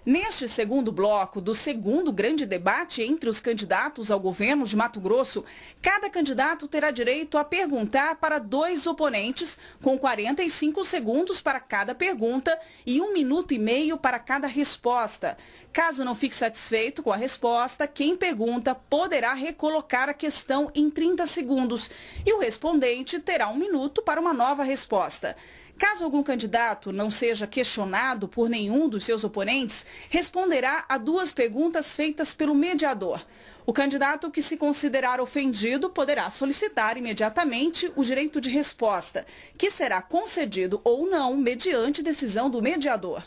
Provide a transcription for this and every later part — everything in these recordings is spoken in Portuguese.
Neste segundo bloco do segundo grande debate entre os candidatos ao governo de Mato Grosso, cada candidato terá direito a perguntar para 2 oponentes, com 45 segundos para cada pergunta e 1 minuto e meio para cada resposta. Caso não fique satisfeito com a resposta, quem pergunta poderá recolocar a questão em 30 segundos e o respondente terá 1 minuto para uma nova resposta. Caso algum candidato não seja questionado por nenhum dos seus oponentes, responderá a 2 perguntas feitas pelo mediador. O candidato que se considerar ofendido poderá solicitar imediatamente o direito de resposta, que será concedido ou não mediante decisão do mediador.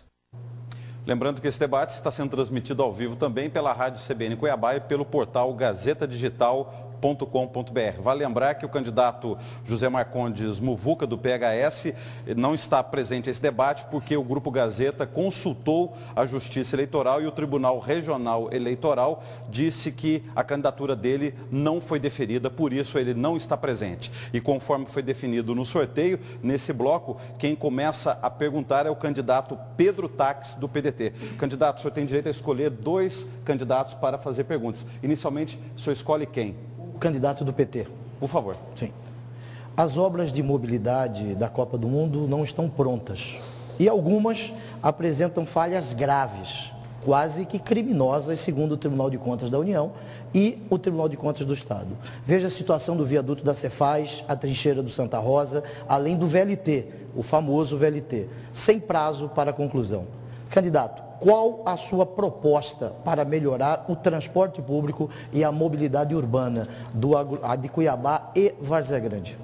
Lembrando que esse debate está sendo transmitido ao vivo também pela Rádio CBN Cuiabá e pelo portal gazetadigital.com.br. Vale lembrar que o candidato José Marcondes Muvuca, do PHS, não está presente nesse debate porque o Grupo Gazeta consultou a Justiça Eleitoral e o Tribunal Regional Eleitoral disse que a candidatura dele não foi deferida, por isso ele não está presente. E conforme foi definido no sorteio, nesse bloco, quem começa a perguntar é o candidato Pedro Taques, do PDT. Candidato, o senhor tem direito a escolher 2 candidatos para fazer perguntas. Inicialmente, o senhor escolhe quem? O candidato do PT. Por favor. Sim. As obras de mobilidade da Copa do Mundo não estão prontas. E algumas apresentam falhas graves, quase que criminosas, segundo o Tribunal de Contas da União e o Tribunal de Contas do Estado. Veja a situação do viaduto da Cefaz, a trincheira do Santa Rosa, além do VLT, o famoso VLT, sem prazo para conclusão. Candidato, qual a sua proposta para melhorar o transporte público e a mobilidade urbana de Cuiabá e Várzea Grande?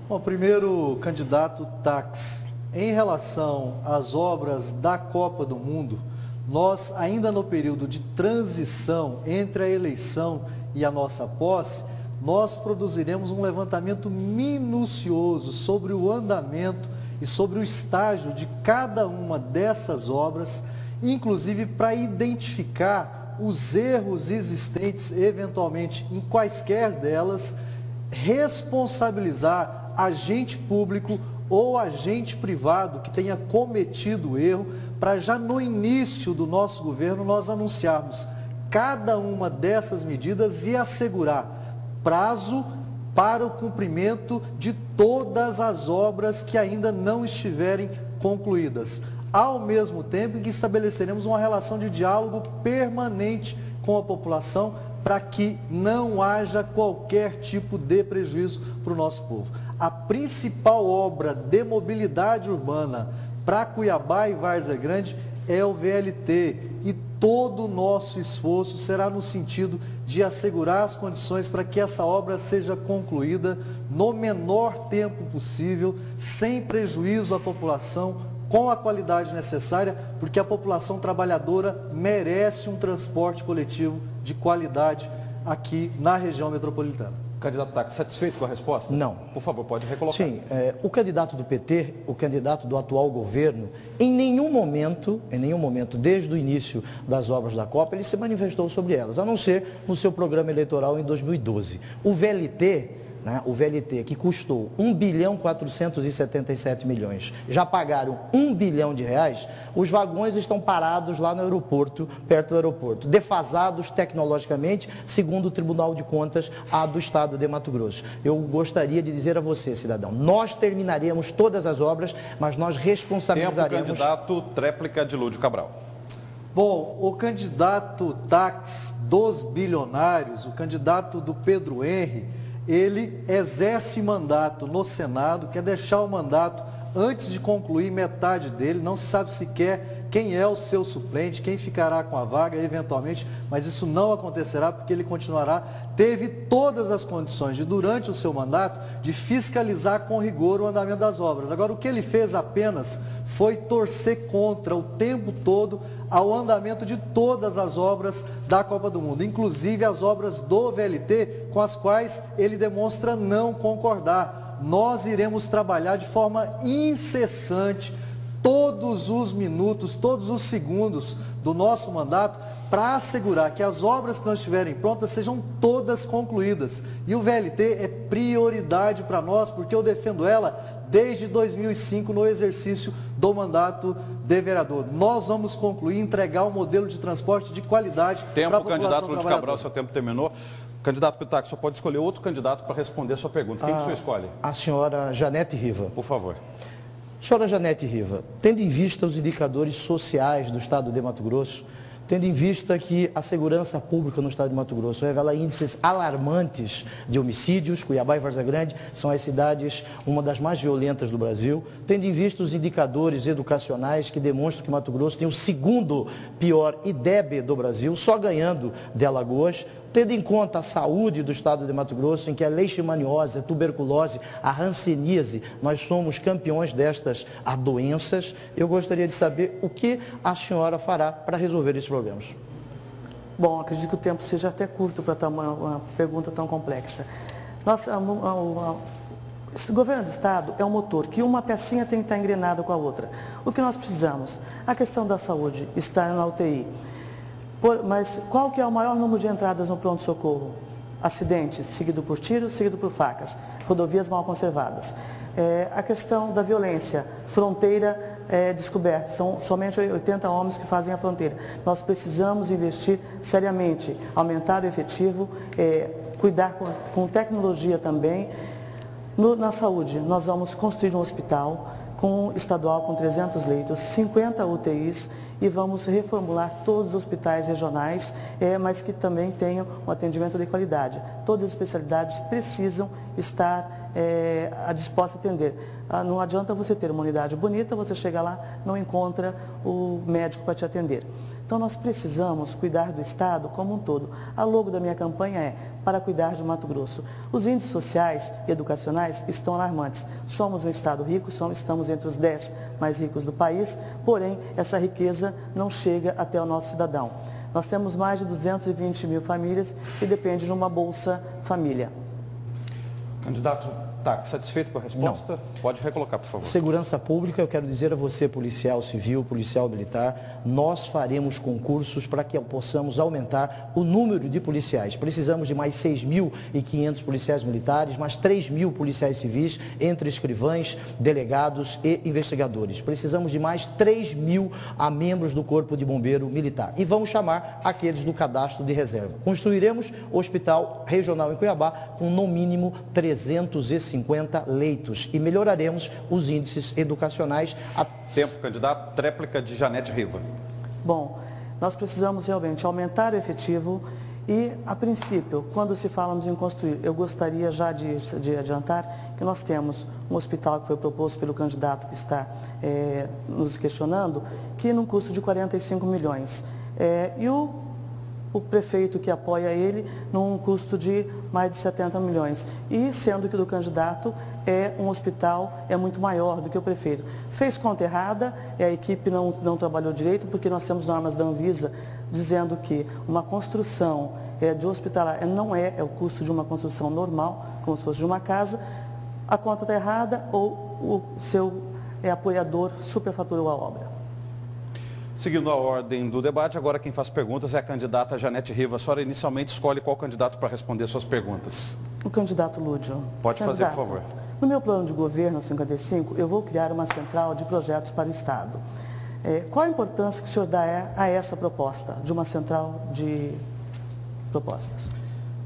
Bom, primeiro, candidato Taques, em relação às obras da Copa do Mundo, nós ainda no período de transição entre a eleição e a nossa posse, nós produziremos um levantamento minucioso sobre o andamento e sobre o estágio de cada uma dessas obras, inclusive para identificar os erros existentes, eventualmente, em quaisquer delas, responsabilizar agente público ou agente privado que tenha cometido o erro, para já no início do nosso governo nós anunciarmos cada uma dessas medidas e assegurar prazo para o cumprimento de todas as obras que ainda não estiverem concluídas, ao mesmo tempo em que estabeleceremos uma relação de diálogo permanente com a população para que não haja qualquer tipo de prejuízo para o nosso povo. A principal obra de mobilidade urbana para Cuiabá e Várzea Grande é o VLT e todo o nosso esforço será no sentido de assegurar as condições para que essa obra seja concluída no menor tempo possível, sem prejuízo à população, com a qualidade necessária, porque a população trabalhadora merece um transporte coletivo de qualidade aqui na região metropolitana. Candidato Taques, satisfeito com a resposta? Não. Por favor, pode recolocar. Sim, o candidato do PT, o candidato do atual governo, em nenhum momento, desde o início das obras da Copa, ele se manifestou sobre elas, a não ser no seu programa eleitoral em 2012. O VLT, o VLT, que custou 1.477 bilhões, já pagaram R$1 bilhão, os vagões estão parados lá no aeroporto, perto do aeroporto, defasados tecnologicamente, segundo o Tribunal de Contas do Estado de Mato Grosso. Eu gostaria de dizer a você, cidadão, nós terminaremos todas as obras, mas nós responsabilizaremos... Tempo, candidato, tréplica de Lúdio Cabral. Bom, o candidato Taques dos bilionários, o candidato do Pedro Henry, ele exerce mandato no Senado, quer deixar o mandato antes de concluir metade dele, não se sabe sequer quem é o seu suplente, quem ficará com a vaga eventualmente, mas isso não acontecerá porque ele continuará, teve todas as condições de, durante o seu mandato, de fiscalizar com rigor o andamento das obras. Agora, o que ele fez apenas foi torcer contra o tempo todo ao andamento de todas as obras da Copa do Mundo, inclusive as obras do VLT, com as quais ele demonstra não concordar. Nós iremos trabalhar de forma incessante, todos os minutos, todos os segundos do nosso mandato, para assegurar que as obras que não estiverem prontas sejam todas concluídas. E o VLT é prioridade para nós, porque eu defendo ela desde 2005 no exercício do mandato de vereador. Nós vamos concluir, entregar um modelo de transporte de qualidade para a população Candidato Lúcio trabalhadora. Cabral, seu tempo terminou. Candidato Pitaco, só pode escolher outro candidato para responder a sua pergunta. Quem que o senhor escolhe? A senhora Janete Riva. Por favor. Senhora Janete Riva, tendo em vista os indicadores sociais do estado de Mato Grosso, tendo em vista que a segurança pública no estado de Mato Grosso revela índices alarmantes de homicídios, Cuiabá e Várzea Grande são as cidades, uma das mais violentas do Brasil, tendo em vista os indicadores educacionais que demonstram que Mato Grosso tem o segundo pior IDEB do Brasil, só ganhando de Alagoas, tendo em conta a saúde do estado de Mato Grosso, em que a leishmaniose, a tuberculose, a hanseníase, nós somos campeões destas doenças, eu gostaria de saber o que a senhora fará para resolver esses problemas. Bom, acredito que o tempo seja até curto para uma pergunta tão complexa. O governo do estado é um motor que uma pecinha tem que estar engrenada com a outra. O que nós precisamos? A questão da saúde está na UTI. Mas qual que é o maior número de entradas no pronto-socorro? Acidentes, seguido por tiros, seguido por facas, rodovias mal conservadas. A questão da violência, fronteira descoberta, são somente 80 homens que fazem a fronteira. Nós precisamos investir seriamente, aumentar o efetivo, cuidar com tecnologia também. Na saúde, nós vamos construir um hospital estadual com 300 leitos, 50 UTIs e vamos reformular todos os hospitais regionais, mas que também tenham um atendimento de qualidade. Todas as especialidades precisam estar dispostas a atender. Não adianta você ter uma unidade bonita, você chega lá, não encontra o médico para te atender. Então nós precisamos cuidar do estado como um todo. A logo da minha campanha é para cuidar de Mato Grosso. Os índices sociais e educacionais estão alarmantes. Somos um estado rico, estamos entre os 10 mais ricos do país, porém essa riqueza não chega até o nosso cidadão. Nós temos mais de 220 mil famílias e depende de uma Bolsa Família. Candidato, satisfeito com a resposta? Não. Pode recolocar, por favor. Segurança pública, eu quero dizer a você, policial civil, policial militar, nós faremos concursos para que possamos aumentar o número de policiais. Precisamos de mais 6.500 policiais militares, mais 3.000 policiais civis, entre escrivães, delegados e investigadores. Precisamos de mais 3.000 membros do Corpo de Bombeiro Militar. E vamos chamar aqueles do cadastro de reserva. Construiremos o Hospital Regional em Cuiabá com no mínimo 350 leitos e melhoraremos os índices educacionais. Tempo, candidato. Tréplica de Janete Riva. Bom, nós precisamos realmente aumentar o efetivo e, a princípio, quando se falamos em construir, eu gostaria já de adiantar que nós temos um hospital que foi proposto pelo candidato que está nos questionando, que num custo de 45 milhões. E o prefeito que apoia ele num custo de mais de 70 milhões. E sendo que o do candidato um hospital muito maior do que o prefeito. Fez conta errada, a equipe não trabalhou direito, porque nós temos normas da Anvisa dizendo que uma construção de hospitalar não é o custo de uma construção normal, como se fosse de uma casa, a conta está errada ou o seu apoiador superfaturou a obra. Seguindo a ordem do debate, agora quem faz perguntas é a candidata Janete Riva. A senhora inicialmente escolhe qual candidato para responder suas perguntas. O candidato Lúdio. Pode fazer, por favor. No meu plano de governo 55, eu vou criar uma central de projetos para o Estado. Qual a importância que o senhor dá a essa proposta, de uma central de propostas?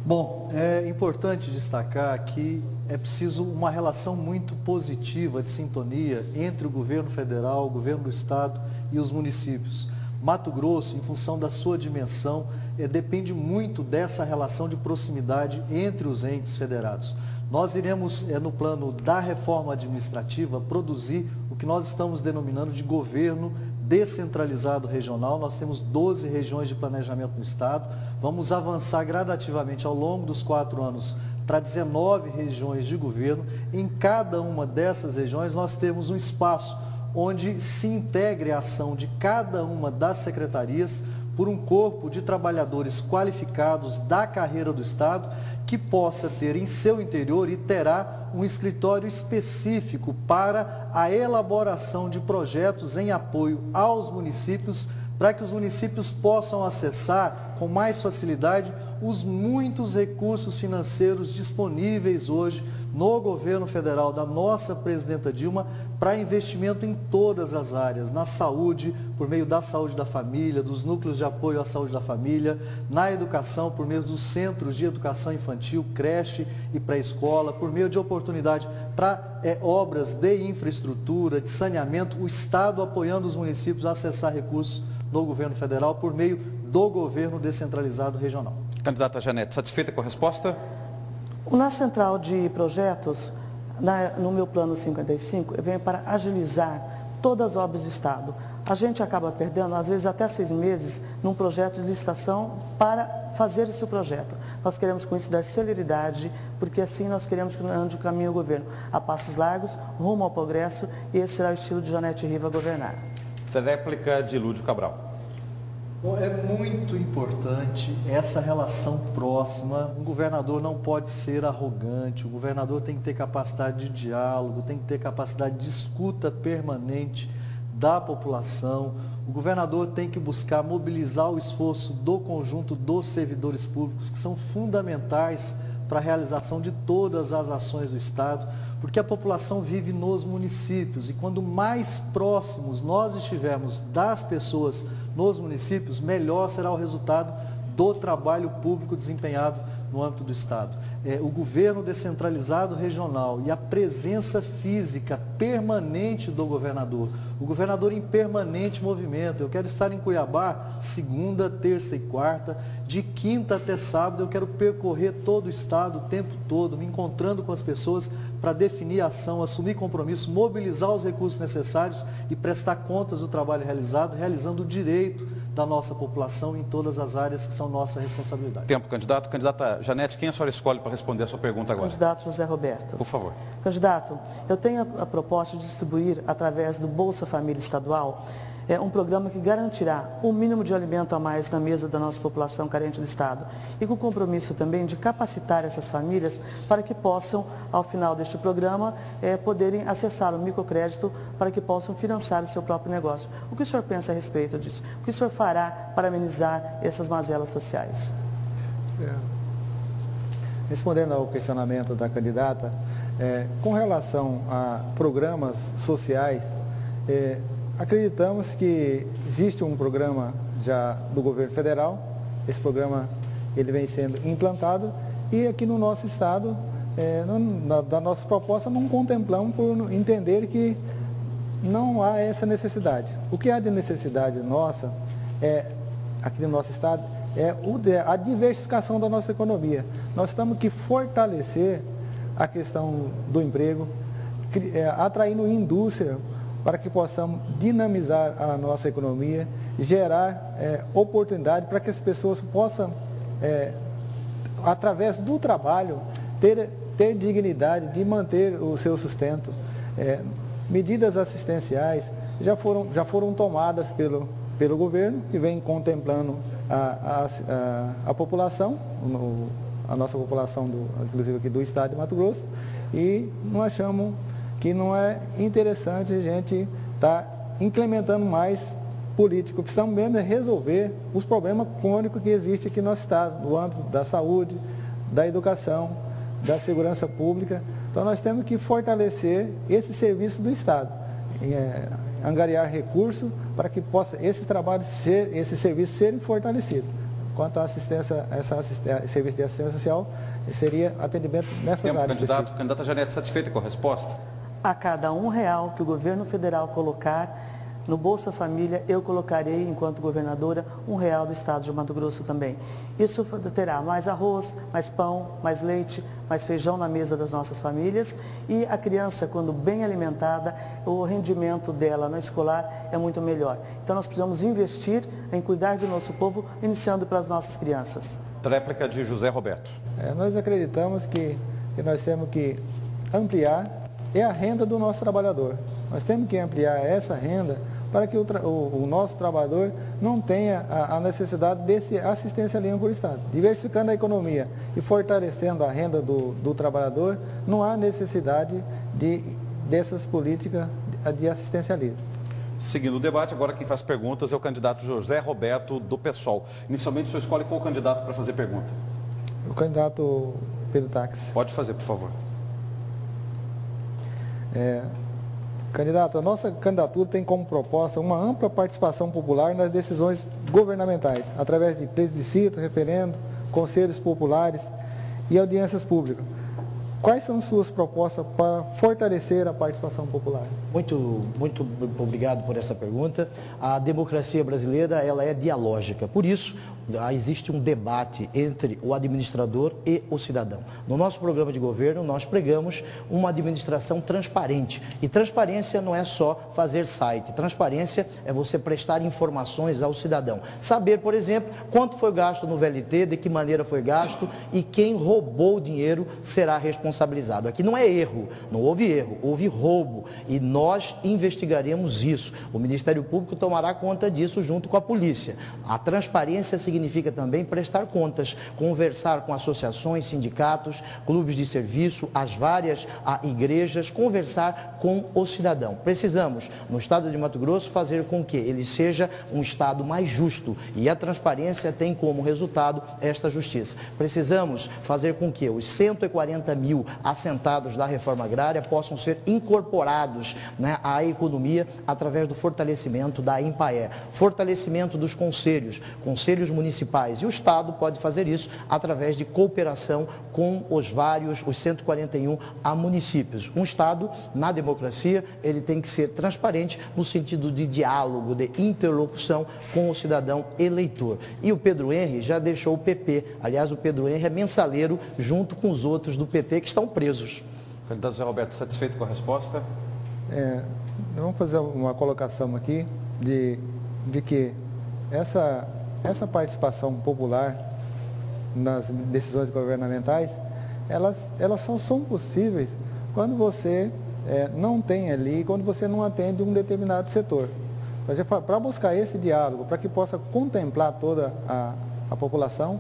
Bom, é importante destacar que é preciso uma relação muito positiva de sintonia entre o governo federal, o governo do estado e os municípios. Mato Grosso, em função da sua dimensão, depende muito dessa relação de proximidade entre os entes federados. Nós iremos, no plano da reforma administrativa, produzir o que nós estamos denominando de governo descentralizado regional. Nós temos 12 regiões de planejamento no estado. Vamos avançar gradativamente ao longo dos 4 anos para 19 regiões de governo. Em cada uma dessas regiões nós temos um espaço onde se integre a ação de cada uma das secretarias por um corpo de trabalhadores qualificados da carreira do Estado que possa ter em seu interior e terá um escritório específico para a elaboração de projetos em apoio aos municípios, para que os municípios possam acessar com mais facilidade os muitos recursos financeiros disponíveis hoje no governo federal da nossa presidenta Dilma para investimento em todas as áreas, na saúde, por meio da saúde da família, dos núcleos de apoio à saúde da família, na educação, por meio dos centros de educação infantil, creche e pré-escola, por meio de oportunidade para obras de infraestrutura, de saneamento, o Estado apoiando os municípios a acessar recursos no governo federal por meio do governo descentralizado regional. Candidata Janete, satisfeita com a resposta? Na central de projetos, no meu plano 55, eu venho para agilizar todas as obras do Estado. A gente acaba perdendo, às vezes, até 6 meses num projeto de licitação para fazer esse projeto. Nós queremos com isso dar celeridade, porque assim nós queremos que ande o caminho do governo a passos largos, rumo ao progresso, e esse será o estilo de Janete Riva governar. Réplica de Lúdio Cabral. Bom, é muito importante essa relação próxima. Um governador não pode ser arrogante, o governador tem que ter capacidade de diálogo, tem que ter capacidade de escuta permanente da população. O governador tem que buscar mobilizar o esforço do conjunto dos servidores públicos, que são fundamentais para a realização de todas as ações do Estado, porque a população vive nos municípios e quando mais próximos nós estivermos das pessoas nos municípios, melhor será o resultado do trabalho público desempenhado no âmbito do Estado. O governo descentralizado regional e a presença física permanente do governador, o governador em permanente movimento. Eu quero estar em Cuiabá segunda, terça e quarta, de quinta até sábado eu quero percorrer todo o Estado o tempo todo, me encontrando com as pessoas para definir a ação, assumir compromisso, mobilizar os recursos necessários e prestar contas do trabalho realizado, realizando o direito da nossa população em todas as áreas que são nossa responsabilidade. Tempo, candidato. Candidata Janete, quem a senhora escolhe para responder a sua pergunta agora? Candidato José Roberto. Por favor. Candidato, eu tenho a proposta de distribuir, através do Bolsa Família Estadual, um programa que garantirá um mínimo de alimento a mais na mesa da nossa população carente do Estado. E com o compromisso também de capacitar essas famílias para que possam, ao final deste programa, poderem acessar o microcrédito para que possam financiar o seu próprio negócio. O que o senhor pensa a respeito disso? O que o senhor fará para amenizar essas mazelas sociais? Respondendo ao questionamento da candidata, com relação a programas sociais, acreditamos que existe um programa já do governo federal, esse programa ele vem sendo implantado e aqui no nosso estado, da nossa proposta, não contemplamos por entender que não há essa necessidade. O que há de necessidade nossa, aqui no nosso estado, a diversificação da nossa economia. Nós temos que fortalecer a questão do emprego, atraindo indústria, para que possamos dinamizar a nossa economia, gerar oportunidade para que as pessoas possam, através do trabalho, ter dignidade de manter o seu sustento. Medidas assistenciais já foram tomadas pelo governo, que vem contemplando a população, a nossa população, inclusive aqui do estado de Mato Grosso, e nós achamos que não é interessante a gente estar implementando mais político. Precisamos mesmo resolver os problemas crônicos que existem aqui no nosso estado, no âmbito da saúde, da educação, da segurança pública. Então nós temos que fortalecer esse serviço do Estado, angariar recursos para que possa esses trabalhos esses serviços serem fortalecidos. Quanto à assistência, serviço de assistência social, seria atendimento nessas áreas. Candidata Janete, satisfeita com a resposta? A cada R$1 que o governo federal colocar no Bolsa Família, eu colocarei, enquanto governadora, R$1 do estado de Mato Grosso também. Isso terá mais arroz, mais pão, mais leite, mais feijão na mesa das nossas famílias e a criança, quando bem alimentada, o rendimento dela no escolar é muito melhor. Então nós precisamos investir em cuidar do nosso povo, iniciando pelas nossas crianças. Réplica de José Roberto. Nós acreditamos que nós temos que ampliar a renda do nosso trabalhador. Nós temos que ampliar essa renda para que o nosso trabalhador não tenha a necessidade desse assistencialismo por Estado. Diversificando a economia e fortalecendo a renda do trabalhador, não há necessidade dessas políticas de assistencialismo. Seguindo o debate, agora quem faz perguntas é o candidato José Roberto, do PSOL. Inicialmente, o senhor escolhe qual candidato para fazer pergunta? O candidato Pedro Táxi. Pode fazer, por favor. Candidato, a nossa candidatura tem como proposta uma ampla participação popular nas decisões governamentais, através de plebiscito, referendo, conselhos populares e audiências públicas. Quais são suas propostas para fortalecer a participação popular? Muito obrigado por essa pergunta. A democracia brasileira, ela é dialógica. Por isso, existe um debate entre o administrador e o cidadão. No nosso programa de governo, nós pregamos uma administração transparente. E transparência não é só fazer site. Transparência é você prestar informações ao cidadão. Saber, por exemplo, quanto foi gasto no VLT, de que maneira foi gasto e quem roubou o dinheiro será responsabilizado. Aqui não é erro, não houve erro, houve roubo. E nós investigaremos isso. O Ministério Público tomará conta disso junto com a polícia. A transparência significa também prestar contas, conversar com associações, sindicatos, clubes de serviço, as várias igrejas, conversar com o cidadão. Precisamos, no estado de Mato Grosso, fazer com que ele seja um estado mais justo e a transparência tem como resultado esta justiça. Precisamos fazer com que os 140 mil assentados da reforma agrária possam ser incorporados, né, à economia através do fortalecimento da Empaer, fortalecimento dos conselhos municipais. E o Estado pode fazer isso através de cooperação com os 141 municípios. Um Estado, na democracia, ele tem que ser transparente no sentido de diálogo, de interlocução com o cidadão eleitor. E o Pedro Henry já deixou o PP. Aliás, o Pedro Henry é mensaleiro junto com os outros do PT que estão presos. Candidato Zé Roberto, satisfeito com a resposta? Vamos fazer uma colocação aqui de que essa participação popular nas decisões governamentais, elas são possíveis quando você não tem ali, quando você não atende um determinado setor. Para buscar esse diálogo, para que possa contemplar toda a população,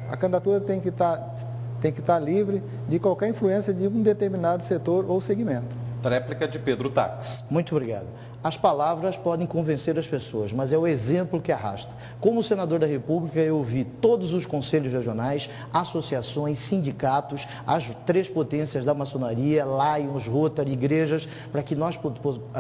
a candidatura tem que estar livre de qualquer influência de um determinado setor ou segmento. Tréplica de Pedro Taques. Muito obrigado. As palavras podem convencer as pessoas, mas é o exemplo que arrasta. Como senador da República, eu ouvi todos os conselhos regionais, associações, sindicatos, as 3 potências da maçonaria, Lions, Rotary, igrejas, para que nós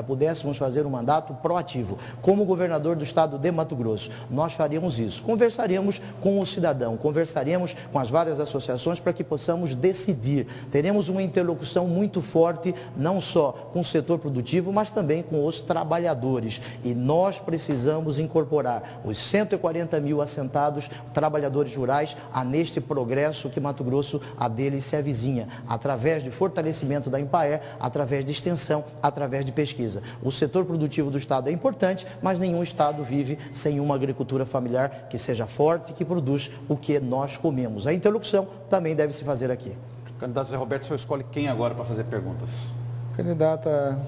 pudéssemos fazer um mandato proativo. Como governador do estado de Mato Grosso, nós faríamos isso. Conversaremos com o cidadão, conversaremos com as várias associações para que possamos decidir. Teremos uma interlocução muito forte, não só com o setor produtivo, mas também com os trabalhadores. E nós precisamos incorporar os 140 mil assentados, trabalhadores rurais, neste progresso que Mato Grosso, a dele se avizinha, através de fortalecimento da Empaer, através de extensão, através de pesquisa. O setor produtivo do estado é importante, mas nenhum estado vive sem uma agricultura familiar que seja forte, que produz o que nós comemos. A interlocução também deve se fazer aqui. Candidato Zé Roberto, o senhor escolhe quem agora para fazer perguntas? Candidata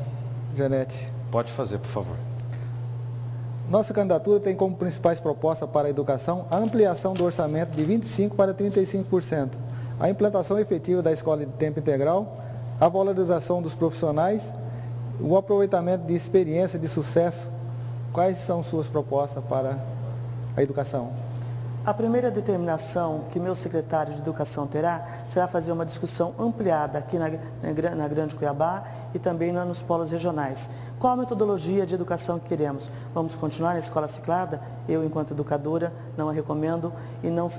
Janete. Pode fazer, por favor. Nossa candidatura tem como principais propostas para a educação a ampliação do orçamento de 25% para 35%, a implantação efetiva da escola de tempo integral, a valorização dos profissionais, o aproveitamento de experiência de sucesso. Quais são suas propostas para a educação? A primeira determinação que meu secretário de Educação terá será fazer uma discussão ampliada aqui na Grande Cuiabá e também nos polos regionais. Qual a metodologia de educação que queremos? Vamos continuar na escola ciclada? Eu, enquanto educadora, não a recomendo,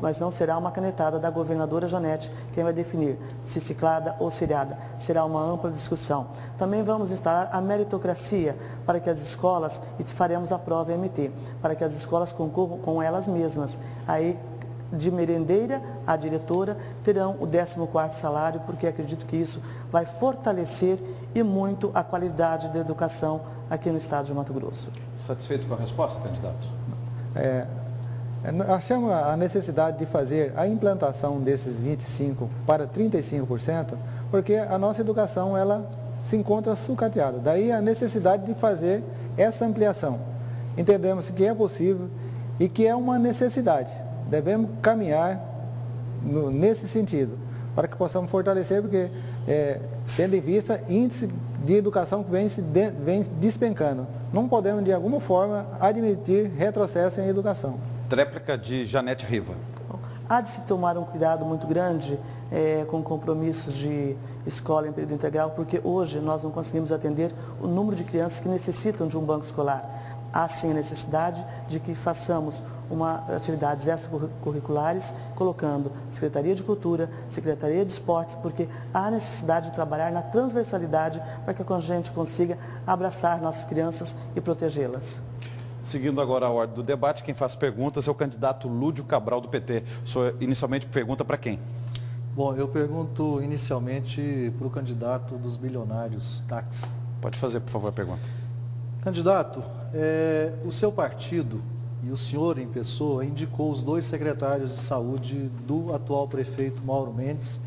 mas não será uma canetada da governadora Janete quem vai definir se ciclada ou seriada. Será uma ampla discussão. Também vamos instalar a meritocracia para que as escolas, e faremos a prova MT, para que as escolas concorram com elas mesmas. Aí, de merendeira a diretora, terão o 14º salário, porque acredito que isso vai fortalecer e muito a qualidade da educação aqui no estado de Mato Grosso. Satisfeito com a resposta, candidato? Achamos a necessidade de fazer a implantação desses 25% para 35%, porque a nossa educação ela se encontra sucateada. Daí a necessidade de fazer essa ampliação. Entendemos que é possível e que é uma necessidade. Devemos caminhar nesse sentido, para que possamos fortalecer, porque tendo em vista índice de educação que vem despencando. Não podemos, de alguma forma, admitir retrocesso em educação. Tréplica de Janete Riva. Há de se tomar um cuidado muito grande com compromissos de escola em período integral, porque hoje nós não conseguimos atender o número de crianças que necessitam de um banco escolar. Há sim a necessidade de que façamos atividades extracurriculares, colocando Secretaria de Cultura, Secretaria de Esportes, porque há necessidade de trabalhar na transversalidade para que a gente consiga abraçar nossas crianças e protegê-las. Seguindo agora a ordem do debate, quem faz perguntas é o candidato Lúdio Cabral, do PT. O senhor inicialmente pergunta para quem? Bom, eu pergunto inicialmente para o candidato dos bilionários táxi. Pode fazer, por favor, a pergunta. Candidato, o seu partido e o senhor em pessoa indicou os 2 secretários de saúde do atual prefeito Mauro Mendes,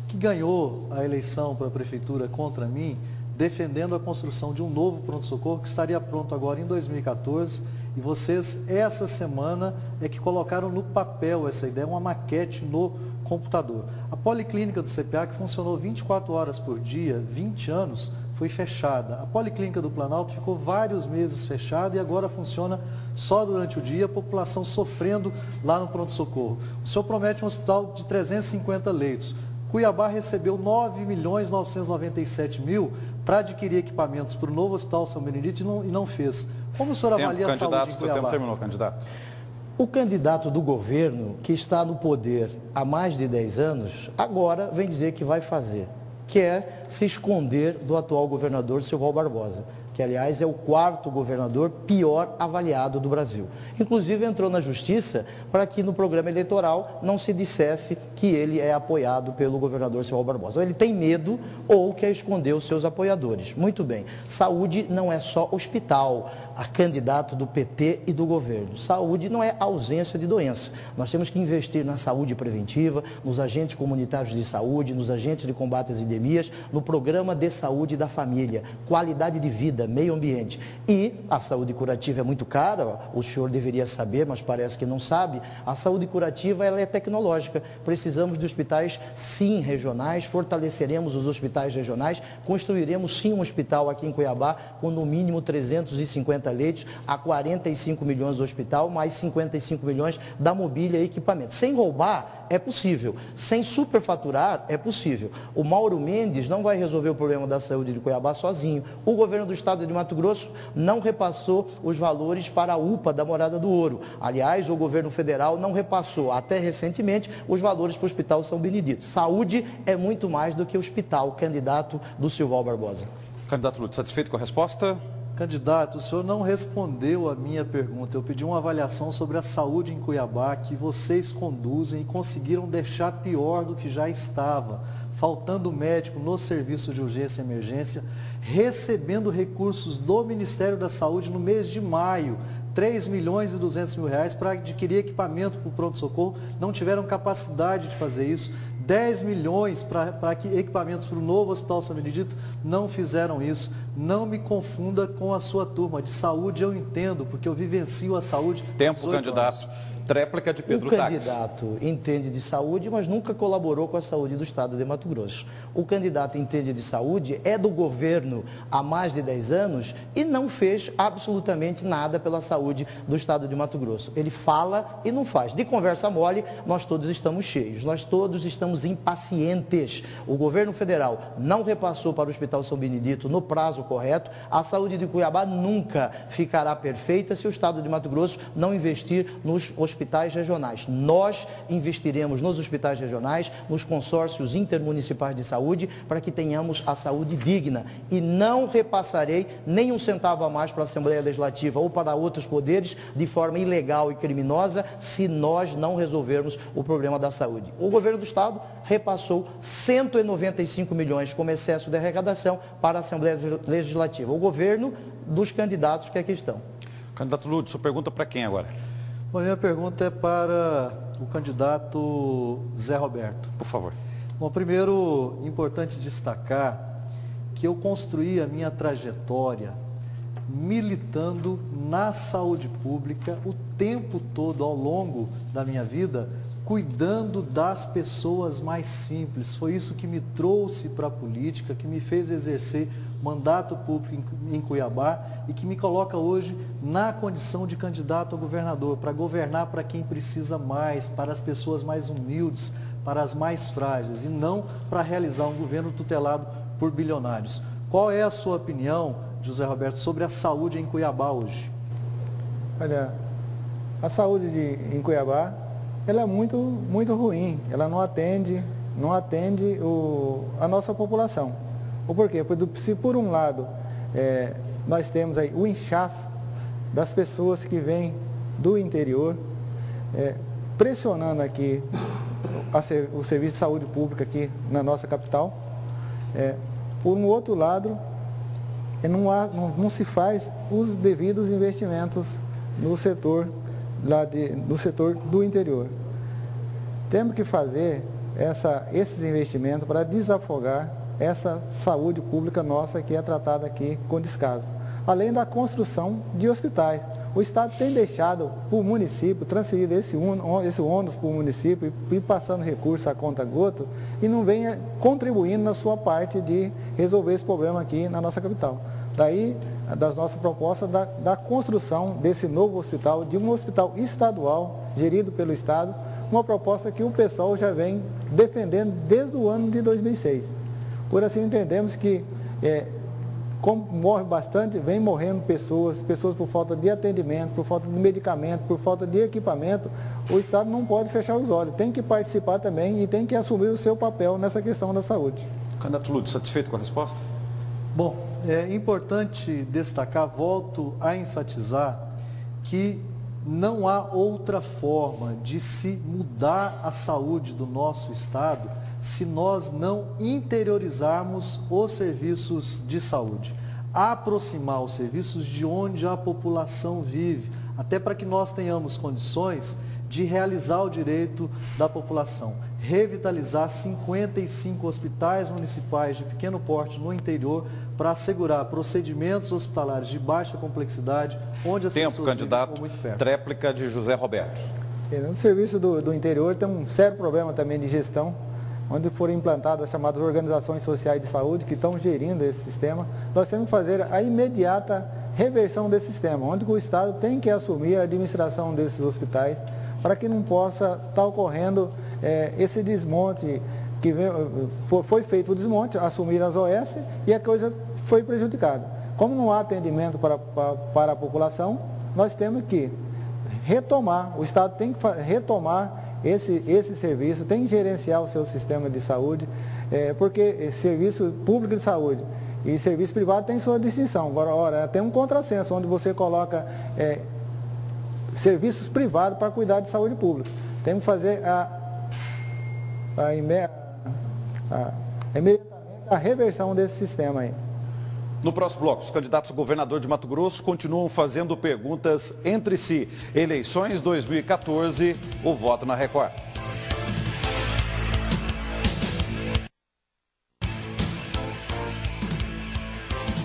que ganhou a eleição para a prefeitura contra mim, defendendo a construção de um novo pronto-socorro que estaria pronto agora em 2014. E vocês, essa semana, é que colocaram no papel essa ideia, uma maquete no computador. A policlínica do CPA, que funcionou 24 horas por dia, 20 anos, foi fechada. A Policlínica do Planalto ficou vários meses fechada e agora funciona só durante o dia, a população sofrendo lá no pronto-socorro. O senhor promete um hospital de 350 leitos. Cuiabá recebeu 9.997.000 para adquirir equipamentos para o novo Hospital São Benedito e não fez. Como o senhor avalia a saúde em Cuiabá? Seu tempo terminou, candidato. O candidato do governo, que está no poder há mais de 10 anos, agora vem dizer que vai fazer. Quer se esconder do atual governador Silval Barbosa, que aliás é o 4º governador pior avaliado do Brasil. Inclusive entrou na justiça para que no programa eleitoral não se dissesse que ele é apoiado pelo governador Silval Barbosa. Ou ele tem medo ou quer esconder os seus apoiadores. Muito bem, saúde não é só hospital, a candidato do PT e do governo. Saúde não é ausência de doença. Nós temos que investir na saúde preventiva, nos agentes comunitários de saúde, nos agentes de combate às endemias, no programa de saúde da família, qualidade de vida, meio ambiente. E a saúde curativa é muito cara, o senhor deveria saber, mas parece que não sabe. A saúde curativa ela é tecnológica. Precisamos de hospitais, sim, regionais, fortaleceremos os hospitais regionais, construiremos, sim, um hospital aqui em Cuiabá com no mínimo 350 leitos, a 45 milhões do hospital, mais 55 milhões da mobília e equipamento. Sem roubar, é possível. Sem superfaturar, é possível. O Mauro Mendes não vai resolver o problema da saúde de Cuiabá sozinho. O governo do estado de Mato Grosso não repassou os valores para a UPA da Morada do Ouro. Aliás, o governo federal não repassou, até recentemente, os valores para o Hospital São Benedito. Saúde é muito mais do que hospital, candidato do Silval Barbosa. Candidato Lúcio, satisfeito com a resposta? Candidato, o senhor não respondeu a minha pergunta. Eu pedi uma avaliação sobre a saúde em Cuiabá que vocês conduzem e conseguiram deixar pior do que já estava. Faltando médico no serviço de urgência e emergência, recebendo recursos do Ministério da Saúde no mês de maio. 3.200.000 reais para adquirir equipamento para o pronto-socorro. Não tiveram capacidade de fazer isso. 10 milhões para equipamentos para o novo Hospital São Benedito, não fizeram isso. Não me confunda com a sua turma. De saúde eu entendo, porque eu vivencio a saúde. Tempo, candidato. Tréplica de Pedro Táxi. O candidato entende de saúde, mas nunca colaborou com a saúde do estado de Mato Grosso. O candidato entende de saúde, é do governo há mais de 10 anos e não fez absolutamente nada pela saúde do estado de Mato Grosso. Ele fala e não faz. De conversa mole, nós todos estamos cheios, nós todos estamos impacientes. O governo federal não repassou para o Hospital São Benedito no prazo correto. A saúde de Cuiabá nunca ficará perfeita se o estado de Mato Grosso não investir nos hospitais regionais. Nós investiremos nos hospitais regionais, nos consórcios intermunicipais de saúde, para que tenhamos a saúde digna. E não repassarei nem um centavo a mais para a Assembleia Legislativa ou para outros poderes de forma ilegal e criminosa, se nós não resolvermos o problema da saúde. O governo do estado repassou 195 milhões como excesso de arrecadação para a Assembleia Legislativa. O governo dos candidatos que aqui estão. Candidato Lúcio, sua pergunta para quem agora? Bom, minha pergunta é para o candidato Zé Roberto. Por favor. Bom, primeiro, importante destacar que eu construí a minha trajetória militando na saúde pública o tempo todo ao longo da minha vida, cuidando das pessoas mais simples. Foi isso que me trouxe para a política, que me fez exercer mandato público em Cuiabá e que me coloca hoje na condição de candidato a governador, para governar para quem precisa mais, para as pessoas mais humildes, para as mais frágeis e não para realizar um governo tutelado por bilionários. Qual é a sua opinião, José Roberto, sobre a saúde em Cuiabá hoje? Olha, a saúde em Cuiabá, ela é muito ruim. Ela não atende a nossa população. O porquê? Porque se por um lado nós temos aí o inchaço das pessoas que vêm do interior, pressionando aqui o serviço de saúde pública aqui na nossa capital. Por um outro lado, não se faz os devidos investimentos no setor do interior. Temos que fazer esses investimentos para desafogar essa saúde pública nossa que é tratada aqui com descaso. Além da construção de hospitais. O Estado tem deixado para o município, transferido esse ônus para o município e passando recursos a conta gotas e não vem contribuindo na sua parte de resolver esse problema aqui na nossa capital. Daí, das nossas propostas da construção desse novo hospital, de um hospital estadual, gerido pelo Estado, uma proposta que o pessoal já vem defendendo desde o ano de 2006. Por assim entendemos que como morre bastante, vem morrendo pessoas por falta de atendimento, por falta de medicamento, por falta de equipamento, o Estado não pode fechar os olhos, tem que participar também e tem que assumir o seu papel nessa questão da saúde. Candidato Lúcio, satisfeito com a resposta? Bom, é importante destacar, volto a enfatizar, que não há outra forma de se mudar a saúde do nosso Estado se nós não interiorizarmos os serviços de saúde, aproximar os serviços de onde a população vive, até para que nós tenhamos condições de realizar o direito da população, revitalizar 55 hospitais municipais de pequeno porte no interior para assegurar procedimentos hospitalares de baixa complexidade, onde as pessoas vivem muito perto. Tréplica de José Roberto. No serviço do interior tem um sério problema também de gestão, onde foram implantadas as chamadas organizações sociais de saúde, que estão gerindo esse sistema. Nós temos que fazer a imediata reversão desse sistema, onde o Estado tem que assumir a administração desses hospitais, para que não possa estar ocorrendo esse desmonte, que foi feito o desmonte, assumir as OS e a coisa foi prejudicada. Como não há atendimento para a população, nós temos que retomar, o Estado tem que retomar esse serviço, tem que gerenciar o seu sistema de saúde, porque serviço público de saúde e serviço privado tem sua distinção. Agora, tem um contrassenso, onde você coloca serviços privados para cuidar de saúde pública. Temos que fazer a reversão desse sistema aí. No próximo bloco, os candidatos a governador de Mato Grosso continuam fazendo perguntas entre si. Eleições 2014, o voto na Record.